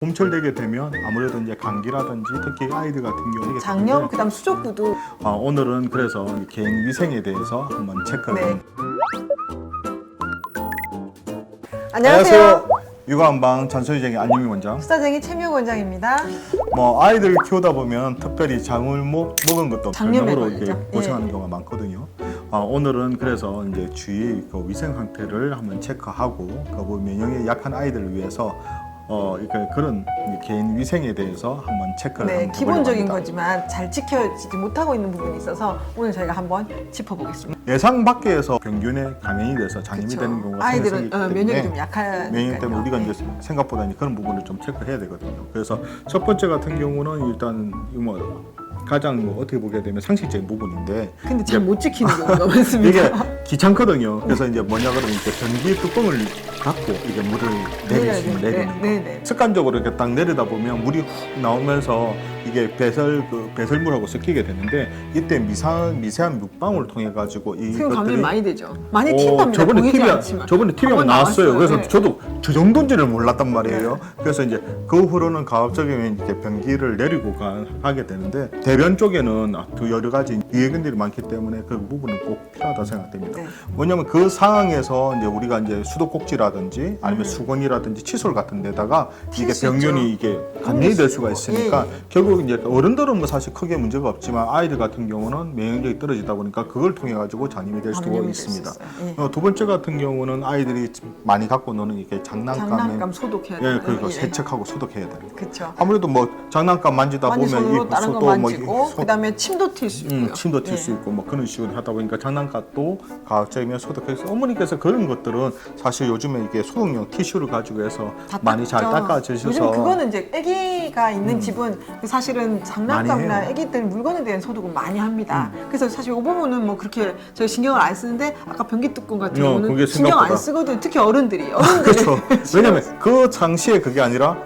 봄철 되게 되면 아무래도 이제 감기라든지 특히 아이들 같은 경우에 장염, 그다음 수족구도. 오늘은 그래서 개인 위생에 대해서 한번 체크를 네. 안녕하세요. 안녕하세요. 육아한방 잔소리쟁이 안유미 원장. 수다쟁이 최미호 원장입니다. 아이들을 키우다 보면 특별히 장을 먹은 것도 장염에 병으로 걸리죠. 이렇게 고생하는 예. 경우가 많거든요. 오늘은 그래서 이제 주의 그 위생 상태를 한번 체크하고 그 면역에 약한 아이들을 위해서 그런 개인 위생에 대해서 한번 체크를 네, 한번 해보려고 기본적인 합니다. 거지만 잘 지켜지지 못하고 있는 부분이 있어서 오늘 저희가 한번 짚어보겠습니다. 예상 밖에서 병균에 감염이 돼서 장염이 그쵸. 되는 경우가 아이들은 생기기 면역이 때문에 좀 약하니까요. 면역 때문에 우리가 네. 이제 생각보다 그런 부분을 좀 체크해야 되거든요. 그래서 첫 번째 같은 경우는 일단 가장 어떻게 보게 되면 상식적인 부분인데 근데 잘 못 지키는 경우가 많습니다. 이게 귀찮거든요. 그래서 이제 뭐냐 그러면 이제 변기 뚜껑을 닫고 이게 물을 내리는 네. 습관적으로 이렇게 딱 내리다 보면 물이 훅 나오면서 이게 배설물하고 섞이게 되는데 이때 미세한 물방울을 통해 가지고 지금 감염 많이 되죠. 많이 튄답니다. 보이지 않지만. 저번에 TV에 한번 나왔어요. 그래서 네. 저도 저 정도인지를 몰랐단 말이에요. 그래서 이제 그 후로는 가급적이면 이렇게 변기를 내리고 하게 되는데 대변 쪽에는 여러 가지 유해균들이 많기 때문에 그 부분은 꼭 필요하다 생각됩니다. 네. 왜냐하면 그 상황에서 이제 우리가 이제 수도꼭지라든지 아니면 수건이라든지 칫솔 같은 데다가 이게 수 병균이 있죠. 이게 감염이 될 수가 예, 있으니까 결국 이제 어른들은 뭐 사실 크게 문제가 없지만 아이들 같은 경우는免疫力떨어지다 보니까 그걸 통해 가지고 장염이 될 수가 감염이 될 있습니다. 수 있어요. 예. 두 번째 같은 경우는 아이들이 많이 갖고 노는 이게 장난감 소독해야 돼요. 그리고 세척하고 소독해야 됩니다. 그렇죠. 아무래도 장난감 만지다 보면 손으로 다른 거 또 만지고 그다음에 침도 튈 수 있고요. 침도 튈 수 있고 그런 식으로 하다 보니까 장난감도 가급적이면 소독해서 어머니께서 그런 것들은 사실 요즘에 이게 소독용 티슈를 가지고 해서 많이 잘 닦아주셔서 요즘 그거는 이제 아기가 있는 집은 사실은 장난감이나 많이 해요. 아기들 물건에 대한 소독은 많이 합니다. 그래서 사실 이 부분은 뭐 그렇게 저희 신경을 안 쓰는데 아까 변기 뚜껑 같은 경우는 그게 신경 안 생각보다. 쓰거든요. 특히 어른들이 그렇죠. 왜냐면 그 당시에 그게 아니라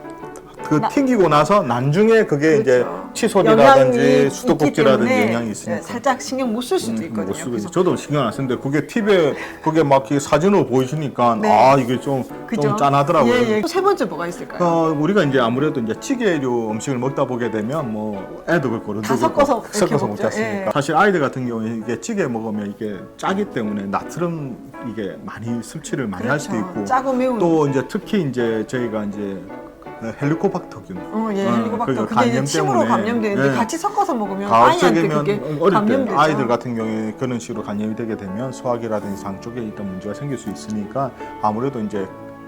튕기고 나서 나중에 그게 이제 칫솔이라든지 수도꼭지라든지 영향이 있으니까 살짝 신경 못 쓸 수도 있거든요. 못 쓰고 그래서 저도 신경 안 쓰는데 그게 TV에 그게 막 이렇게 사진으로 보여주니까 네. 이게 좀 그죠? 짠하더라고요. 예. 또 세 번째 뭐가 있을까요? 우리가 이제 아무래도 이제 찌개류 음식을 먹다 보게 되면 애도 그렇고 어른도 다 섞어서 그렇고 이렇게 섞어서 먹죠. 먹지 않습니까? 예. 사실 아이들 같은 경우에 이게 찌개 먹으면 이게 짜기 때문에 나트륨 이게 많이 섭취를 많이 할 수도 있고 짜고 매운 또 이제 특히 이제 저희가 이제 헬리코박터균 헬리코박터 그게 이제 감염 침으로 때문에, 감염되는데 예. 같이 섞어서 먹으면 아이한테 그게 어릴 때 감염되죠. 아이들 같은 경우에 그런 식으로 감염이 되게 되면 소화기라든지 장 쪽에 있던 문제가 생길 수 있으니까 아무래도 이제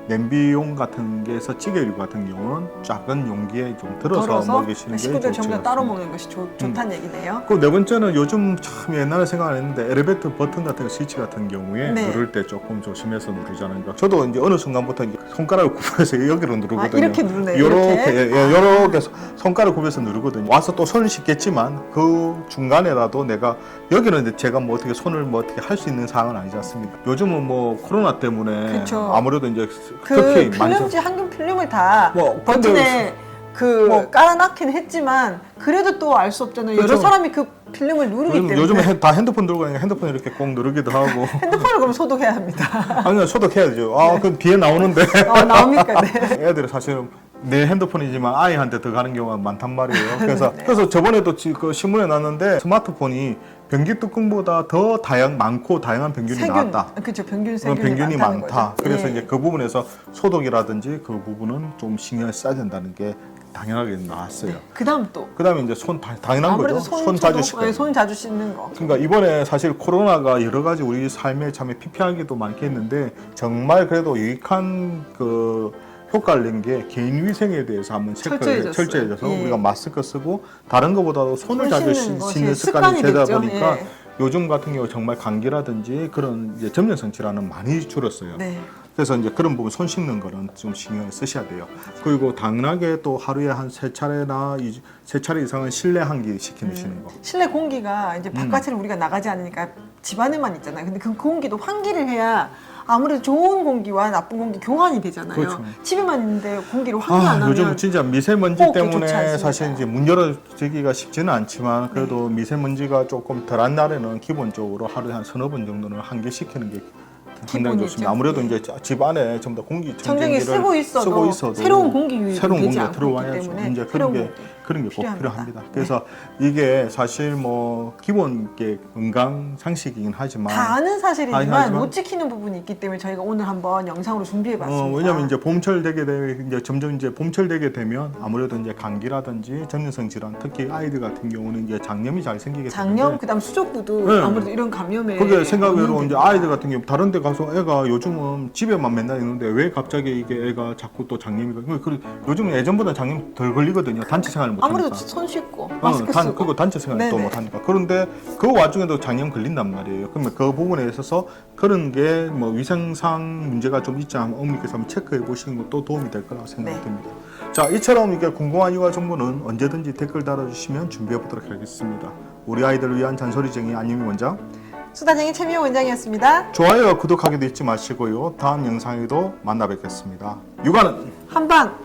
냄비용 같은 게서 찌개류 같은 경우는 작은 용기에 좀 들어서 먹이시는 게 식구들 좋죠. 전부 다 따로 먹는 것이 좋다는 얘기네요. 그 네 번째는 요즘 참 옛날에 생각 안 했는데 엘리베이터 버튼 같은 스위치 같은 경우에 네. 누를 때 조금 조심해서 누르잖아요. 그러니까 저도 이제 어느 순간부터 이제 손가락을 굽혀서 여기로 누르거든요. 이렇게 누르네요. 요렇게 손가락 굽혀서 누르거든요. 와서 또 손을 씻겠지만 그 중간에라도 내가 여기는 이제 제가 뭐 어떻게 손을 어떻게 할 수 있는 상황은 아니지 않습니까? 요즘은 코로나 때문에 그쵸. 아무래도 이제 특히 필름지 항균 필름을 다 버튼에 뭐 깔아놨긴 했지만 그래도 또 알 수 없잖아요. 그렇죠. 여러 사람이 그 필름을 누르기 때문에 요즘에 다 핸드폰 들고 다니니까 핸드폰 이렇게 꼭 누르기도 하고 핸드폰을 그럼 소독해야 합니다. 아니요 소독해야 되죠. 그 뒤에 나오는데 나옵니까? 네. 애들이 사실 내 핸드폰이지만 아이한테 더 가는 경우가 많단 말이에요. 그래서 저번에도 그 신문에 났는데 스마트폰이 변기 뚜껑보다 더 많고 다양한 병균이 나왔다. 그렇죠. 병균이 많다. 거죠. 그래서 예. 이제 그 부분에서 소독이라든지 그 부분은 좀 신경을 써야 된다는 게 당연하게 나왔어요. 네. 그다음 또 그다음에 이제 손 당연한 아무래도 거죠. 손 자주 씻고. 손 자주 씻는 거. 그러니까 이번에 사실 코로나가 여러 가지 우리 삶에 참 피폐하기도 많겠는데 정말 그래도 유익한 효과를 낸 게 개인 위생에 대해서 한번 철저해져서 예. 우리가 마스크 쓰고 다른 것보다도 손을 자주 씻는 습관이 되다 됐죠. 보니까 예. 요즘 같은 경우 정말 감기라든지 그런 이제 전염성 질환은 많이 줄었어요. 네. 그래서 이제 그런 부분 손 씻는 거는 좀 신경을 쓰셔야 돼요. 그리고 당연하게 또 하루에 한 세 차례 이상은 실내 환기 시키시는 거. 실내 공기가 이제 바깥으로 우리가 나가지 않으니까 집 안에만 있잖아요. 근데 그 공기도 환기를 해야 아무래도 좋은 공기와 나쁜 공기 교환이 되잖아요. 그렇죠. 집에만 있는데 공기를 환기 안 하면 요즘 진짜 미세먼지 좋지 때문에 않습니다. 사실 이제 문 열어주기가 쉽지는 않지만 그래도 미세먼지가 조금 덜한 날에는 기본적으로 하루에 한 서너 번 정도는 환기시키는 게 상당히 좋습니다. 기본이죠. 아무래도 이제 집 안에 전부 다 청정기 공기청정기를 쓰고 있어도 새로운 공기 유입이 새로운 되지 공기가 않고 들어와야죠. 있기 때문에 이제 그런 게 꼭 필요합니다. 필요합니다. 그래서 이게 사실 뭐 기본 게 건강 상식이긴 하지만 다 아는 사실이지만 하지만 못 지키는 부분이 있기 때문에 저희가 오늘 한번 영상으로 준비해봤습니다. 왜냐면 이제 봄철 되게 이제 점점 이제 봄철 되게 되면 아무래도 이제 감기라든지 전염성 질환, 특히 아이들 같은 경우는 이제 장염이 잘 생기게 장염, 되는데 그다음 수족구도 네. 아무래도 이런 감염에 그게 생각외로 원인이 이제 됩니다. 아이들 같은 경우 다른 데 가서 애가 요즘은 집에만 맨날 있는데 왜 갑자기 이게 애가 자꾸 또 장염이 요즘은 예전보다 장염 덜 걸리거든요. 단체 생활을 못 하니까. 아무래도 손 씻고 마스크 쓰고 그거 단체 생활 또 네네. 못 하니까. 그런데 그 와중에도 장염 걸린단 말이에요. 그러면 그 부분에 있어서 그런 게 뭐 위생상 문제가 좀 있지 않으면 어머니께서 한번 체크해 보시는 것도 도움이 될 거라고 생각이 네. 듭니다. 자, 이처럼 이게 궁금한 이유와 정보는 언제든지 댓글 달아주시면 준비해 보도록 하겠습니다. 우리 아이들을 위한 잔소리쟁이 안유미 원장. 수다쟁이 최미호 원장이었습니다. 좋아요와 구독하기도 잊지 마시고요. 다음 영상에도 만나 뵙겠습니다. 육아는 한방